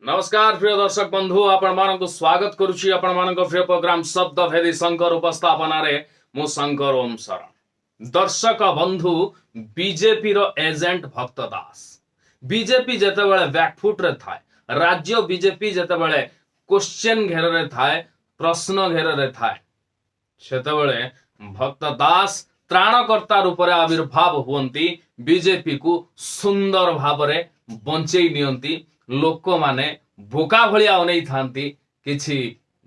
नमस्कार प्रिय दर्शक बंधु आपण मानक स्वागत करुछि आपण मानक प्रिय प्रोग्राम शब्द भेदी शंकर उपस्थापन रे मु शंकर ओम शरण। दर्शक बंधु बीजेपी रो एजेंट भक्त दास बीजेपी जेतेबेले बैकफुट रे थाए राज्य बीजेपी जेतेबेले क्वेश्चन घेर रे थाए प्रश्न घेर रे थाए सेतेबेले भक्त दास त्राणकर्ता रूप रे आविर्भाव हुंती बीजेपी को सुंदर भाव रे बंचेई नियंती लोक माने भोका भलिया अनै थांती किछि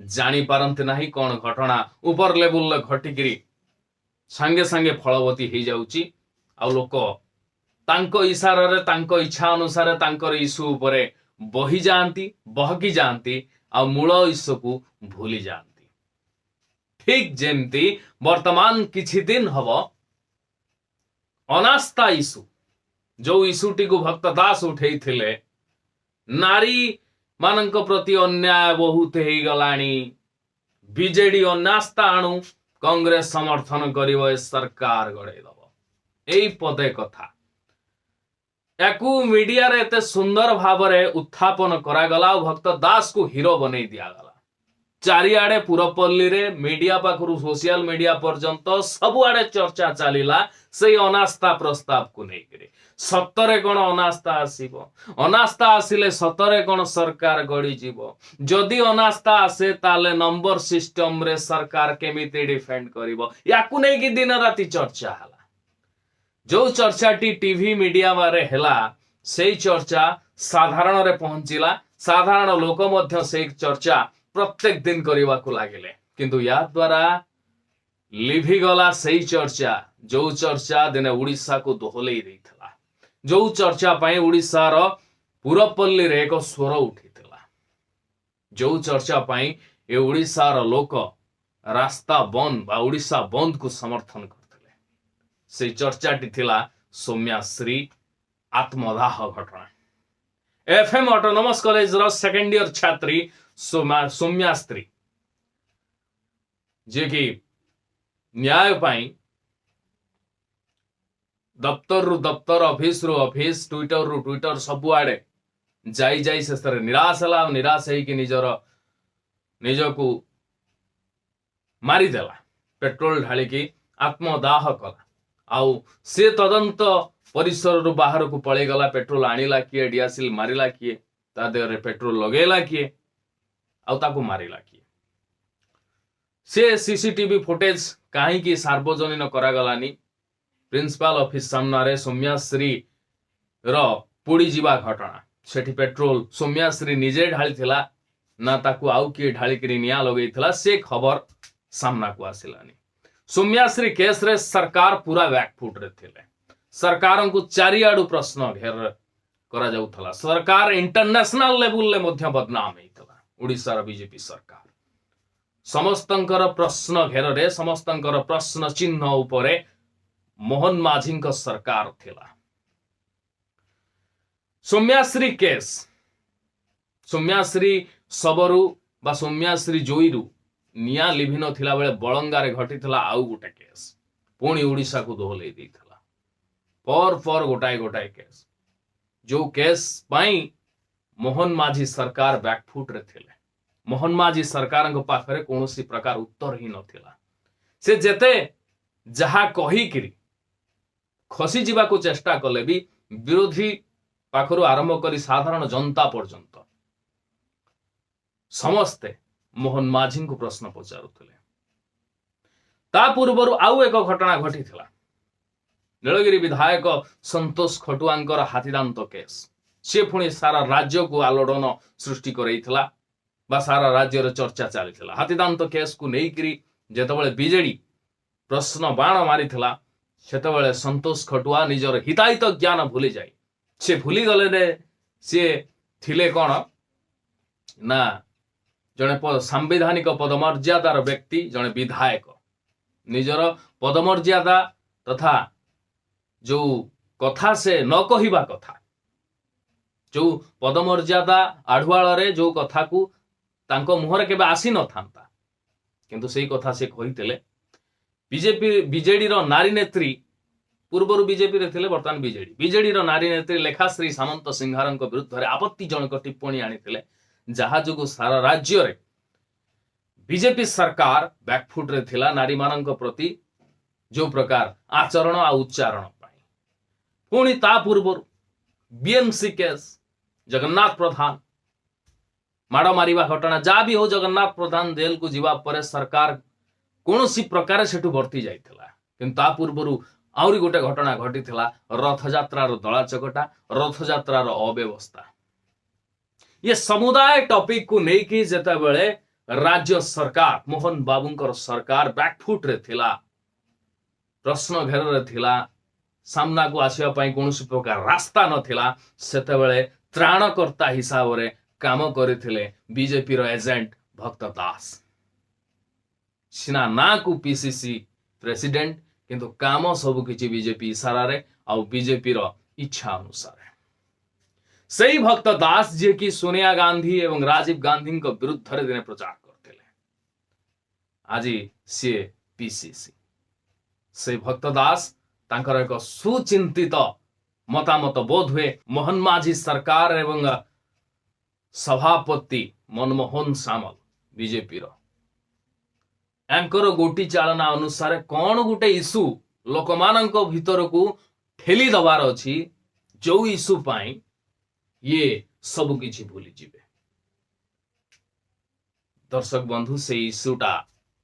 जानी पारंती नाही कोन घटना ऊपर लेवल ले घटिगिरी संगे संगे फलवती हो जाउची आ लोक तांको इशारा रे तांको इच्छा अनुसार तांकर इशू उपरे बही जांती बहकी जांती आ मूल इशू को भूली जांती। ठीक जेमती वर्तमान किछि दिन हबो अनास्था इशू जो इशूटी को भक्त दास उठेई थिले नारी मानक प्रति अन्याय बहुत हो गलानी बीजेडी अनास्था आणु कांग्रेस समर्थन करिवो सरकार गड़े दब एई पदे कथा याकू मीडिया रे एते सुंदर भाव रे उत्थापन करागला भक्त दास को हीरो बनै दियागला चारिआडे पुरपल्ली रे मीडिया पाखरु सोशल मीडिया पर्यंत सबुआडे चर्चा चलीला से अनास्था प्रस्ताव को नहीं सतरे कौन अनास्था आसीबो अनास्था आसिले सतरे कौन सरकार गड़ी जीवो जदि अनास्था आसे ताले नंबर सिस्टम रे सरकार केमिति डिफेंड करिवो याकू नै कि दिन राति चर्चा हला जो चर्चा टीवी मीडिया मारे हेला सेई चर्चा साधारण रे पहुंचिला साधारण लोक मध्य सेई चर्चा प्रत्येक दिन करने को लगिले किंतु या द्वारा लिभि गला सही चर्चा जो चर्चा दिने उड़ीसा को दोहलई देइथला जो चर्चा पाई उड़ीसा रो पुरपल्ली रे एक स्वर उठीथला जो चर्चा पाई ए उड़ीसा रो लोक रास्ता बंद बा उड़ीसा बंद को समर्थन करथिले से चर्चाटी थिला सौम्याश्री आत्मदाह घटना एफएम ऑटोनोमस कॉलेज रो सेकेंड ईयर छात्री सौम्याश्री जे कि न्याय पाई दफ्तर रु दफ्तर ऑफिस रु ऑफिस ट्विटर रु ट्विटर सब आड़े जाई जाई शेष निराश है निराश है निजर निजको मारिदेला पेट्रोल ढालिकी आत्मदाह कला आउ से तदंत परिसर रु बाहर को पड़े गला पेट्रोल आनिला किए डियासिल मारिला किए ता देहरे पेट्रोल लगेला किए आउ ताको मारिला किए से सीसीटीवी फुटेज कहीं की सार्वजनिक करागलानी प्रिंसिपल ऑफिस सामने सौम्याश्री रो पुड़ी जीवा घटना सेठी पेट्रोल सौम्याश्री निजे ढाली थिला ना ताको आउ किए ढाली करी निया लगई थिला से खबर सामना को आसिलानी सौम्याश्री केस रे सरकार पूरा बैकफुट रे थिले सरकार को चारिआडू प्रश्न घेर करा जाउथला सरकार इंटरनेशनल लेवल ले मध्य बदनाम हेइथला उड़ीसा बीजेपी सरकार समस्तंकर प्रश्न घेर रे समस्तंकर प्रश्न चिन्ह उपरे मोहन माझी सरकार थिला सौम्याश्री केस सौम्याश्री सबरु बा सौम्याश्री जोईरु निया लिभिन थिला बेले बळंगारे घटिथिला आउ गोटे केस पुणी उड़ीसा को दोहलई देइथला पर गोटाए गोटाए केस जो केस पाई मोहन माझी सरकार बैकफुट रे थिले मोहन माझी सरकार पाखरे कौनसी प्रकार उत्तर ही नथिला से जेते जहा कही किरी खसी जीवा को चेष्टा कले भी विरोधी पाखरु आरंभ करी साधारण जनता पर्यंत समस्ते मोहन माझी को प्रश्न पचारुथिले ता पूर्वरु आउ एक घटना घटिथिला नीलगिरी विधायक संतोष खटुआंकर हाथीदांत केस से पुणी सारा राज्य को आलोड़न सृष्टि करैथिला बा सारा राज्य रे चर्चा चलीथिला हाथीदांत केस को नेइकरी जेतेबेले बीजेडी प्रश्न बाण मारिथिला सेतेबेले संतोष खटुआ निजर हिताहित ज्ञान भूली जाई से भूली गले ने से थिले कोन ना जने सांविधानिक पदमर्यादार व्यक्ति जने विधायक निजर पदमर्यादा तथा जो कथा से न कहिबा कथा जो पदमर्यादा आढ़ुआल रे जो कथा को तांको मुहरे केबे आसी न थांता किंतु सेई कथा से कहितेले बीजेपी बीजेडी रो नारी नेत्री पूर्वर बीजेपी रे थिले वर्तमान बीजेडी रो नारी नेत्री लेखाश्री सामंत सिंहारଙ୍କ विरुद्ध आपत्तिजनक टिप्पणी आनिथिले जहा जोगु सारा राज्य रे बीजेपी सरकार बैकफुट रे थिला नारी मानक प्रति जो प्रकार आचरण आ उच्चारण पाई पुणी ता पूर्वर बीएमसी केस जगन्नाथ प्रधान माड़ मारिबा घटना जहाँ भी हो जगन्नाथ प्रधान जेल को जीवा परे सरकार कौन सी प्रकार सेठु वर्ती जाइथिला किंतु ता पूर्वर आउरी गोटे घटना घटी रथ यात्रार दला चकटा रथ यात्रार अव्यवस्था ये समुदाय टॉपिक को लेकिन जेतेबेले राज्य सरकार मोहन बाबूंकर सरकार बैकफुट रे थिला प्रश्न घेर रे थिला सामना को आसिया पई कोनोसी प्रकार रास्ता नथिला सेतेबेले त्राणकर्ता हिसाब रे काम करथिले बीजेपी रो एजेंट भक्त दास सिना ना को पीसीसी प्रेसिडेंट किंतु काम सब किछि बीजेपी इशारा रे आ बीजेपी रो इच्छा अनुसार सही भक्त दास जे कि सोनिया गांधी एवं राजीव गांधी को विरुद्ध रे दिने प्रचार करथिले आज सी पीसीसी से भक्त दास तांकर एक सुचिंतित मतामत बोध हुए मोहन माझी सरकार एवं सभापति मनमोहन सामल बीजेपी रो एंकर गोटी चालना अनुसार कौन गोटे इश्यू लोक मानक भीतर को ठेली दबार अछि जो इश्यू पाई ये सब किछि भूली जिवे दर्शक बंधु से इश्यूटा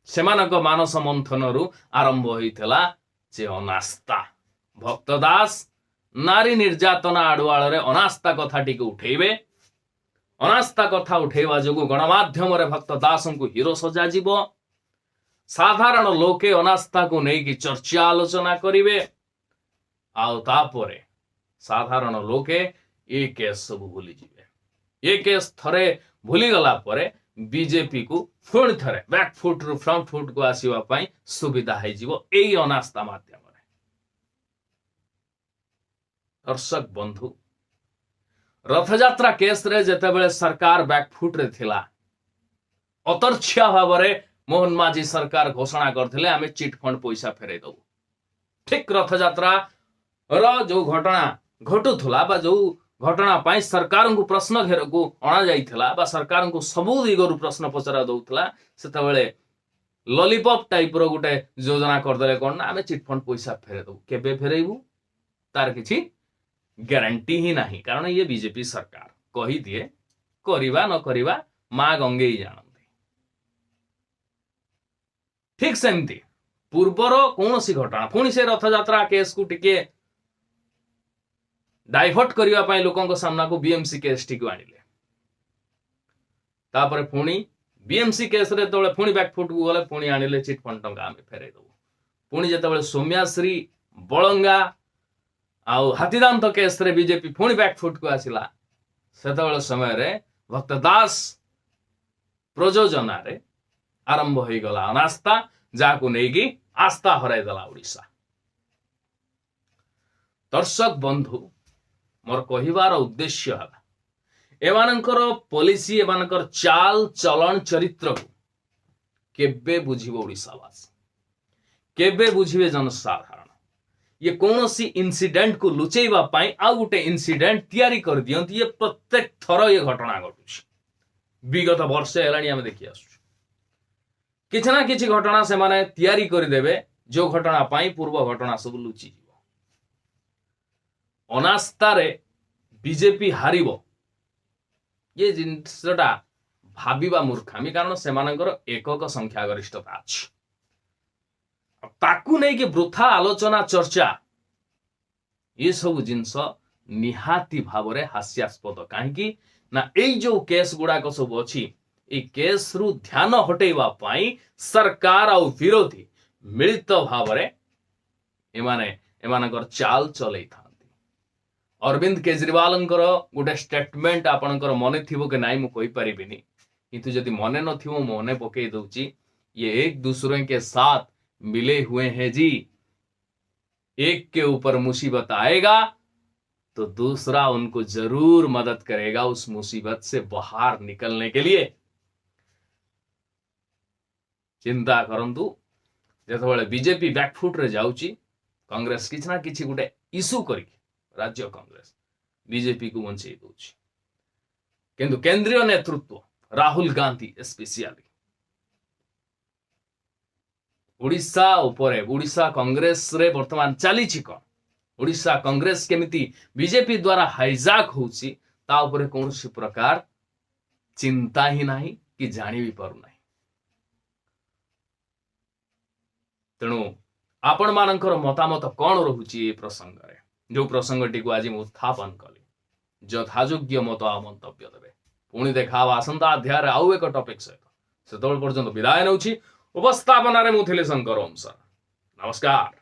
सेमानक मानस मंथन रु आरंभ होइतला जे अनास्था भक्त दास नारी निर्यातना आडुआल रे अनास्था कथाटी को उठेबे अनास्था कथा उठेबा जोगु गणमाध्यम रे भक्त दास को हीरो सजा जीवो साधारण लोके अनास्था को नहीं चर्चा आलोचना करिवे आउ तापरे साधारण लोके ये केस सब भूली जिवे ये केस थरे भूली गला परे बीजेपी को पुणी थरे बैकफुट रु फ्रंट फुट को आसीबा पई सुविधा है जीवो एई अनास्था माध्यम रे दर्शक बंधु रथयात्रा केस रे जेतेबेले सरकार बैकफुट रे थिला अतर्छ्या भावरे मोहन माझी सरकार घोषणा करथिले आमे चिट फंड पैसा फेरे दबु ठीक रथयात्रा रो जो घटना घटुथला बा जो घटना पाई सरकार को प्रश्न घेर को अणा जाइथिला बा सरकार को सबु दिगरु प्रश्न पचरा दउथला सेतेबेले लॉलीपॉप टाइप रो गुटे योजना कर देले कोन ना आमे चिट फंड पैसा फेरे दबु केबे फेरेबु तार किछि गारंटी ही नहीं कारण ये बीजेपी सरकार कही दिए करिबा न करिबा मां गंगे ही जान ठीक सेमती पूर्वर कौन सी घटना पुणी से रथयात्रा केस को टिके डाइवर्ट करने पाई लोकों सामना को बीएमसी केस टी आनिले तापर पुणी बीएमसी केस रे तोले पुणी बैकफुट को गले पुणी आनिले चिट फंड टंका आमे फेरे दबु पुणी जेतेबेले सौम्याश्री बळंगा आउ हाथीदांत केस रे बीजेपी पुणी बैकफुट को आसिला सेतेबेले समय रे भक्त दास प्रयोजन रे आरंभ हो गला अनास्था जाको नेगी आस्था हराई दला ओडिशा दर्शक बंधु मोर कहिबार उद्देश्य है एमानकर पॉलिसी एमानकर चाल चलन चरित्र को केबे बुझिबो ओडिशावासी केबे बुझिबे जनसाधारण ये कौन सी इंसिडेंट को लुचेइबा पाई आ गुटे इंसिडेंट तैयारी कर दियंती ये प्रत्येक थर ये घटना घटुछि विगत वर्ष हेलानी आमे देखि आसु किछि ना किछि घटना से माने तैयारी कर देबे जो घटना पाई पूर्व घटना सब लुचि जीवो अनास्था रे बीजेपी हारिबो ये जिनसटा भाबिबा मूर्खामी कारण सेमानकर एकक संख्या गरिष्ठता अछि ताकू नहीं कि वृथा आलोचना चर्चा ये सब जिनस निहाती भाव रे हास्यास्पद कहीं ना एई जो केस गुड़ाक सब अच्छी ए केस रु ध्यान हटेइबा पाई सरकार आ विरोधी मिलित भाव रे एमानकर चाल चलै थांती अरविंद केजरीवालंकर गोटे स्टेटमेंट आपनकर मने थिबो के नाई मु कहि परिबिनी किंतु जदि मने नथिबो मने पकई दउची ये एक दूसरे के साथ मिले हुए हैं जी एक के ऊपर मुसीबत आएगा तो दूसरा उनको जरूर मदद करेगा उस मुसीबत से बाहर निकलने के लिए चिंता करंतु जेतबेले बीजेपी बैकफुट रे जाउची कांग्रेस किछ ना किछ गुटे इश्यू करी राज्य कांग्रेस बीजेपी को बंचई दउछि किंतु केंद्रीय नेतृत्व राहुल गांधी स्पेशली ओडिशा उपरे ओडिशा कांग्रेस रे वर्तमान चली कौन ओडिशा कांग्रेस केमिति बीजेपी द्वारा हाइजाक होउछि ता उपरे कौनसी प्रकार चिंता ही नहीं कि जानी भी पारु नहीं। तेणु आपण मानकर मतामत कौन रहुछि ए प्रसंग रे जो प्रसंगटी को आज मु उत्थापन कली यथायोग्य मत आ मंतव्य देबे पुणी देखा आसंता अध्याय आउ एक टॉपिक सहित सेतबेल पर्यंत विदाय नउछि उपस्थापन रे मु थिले शंकर ओम सर नमस्कार।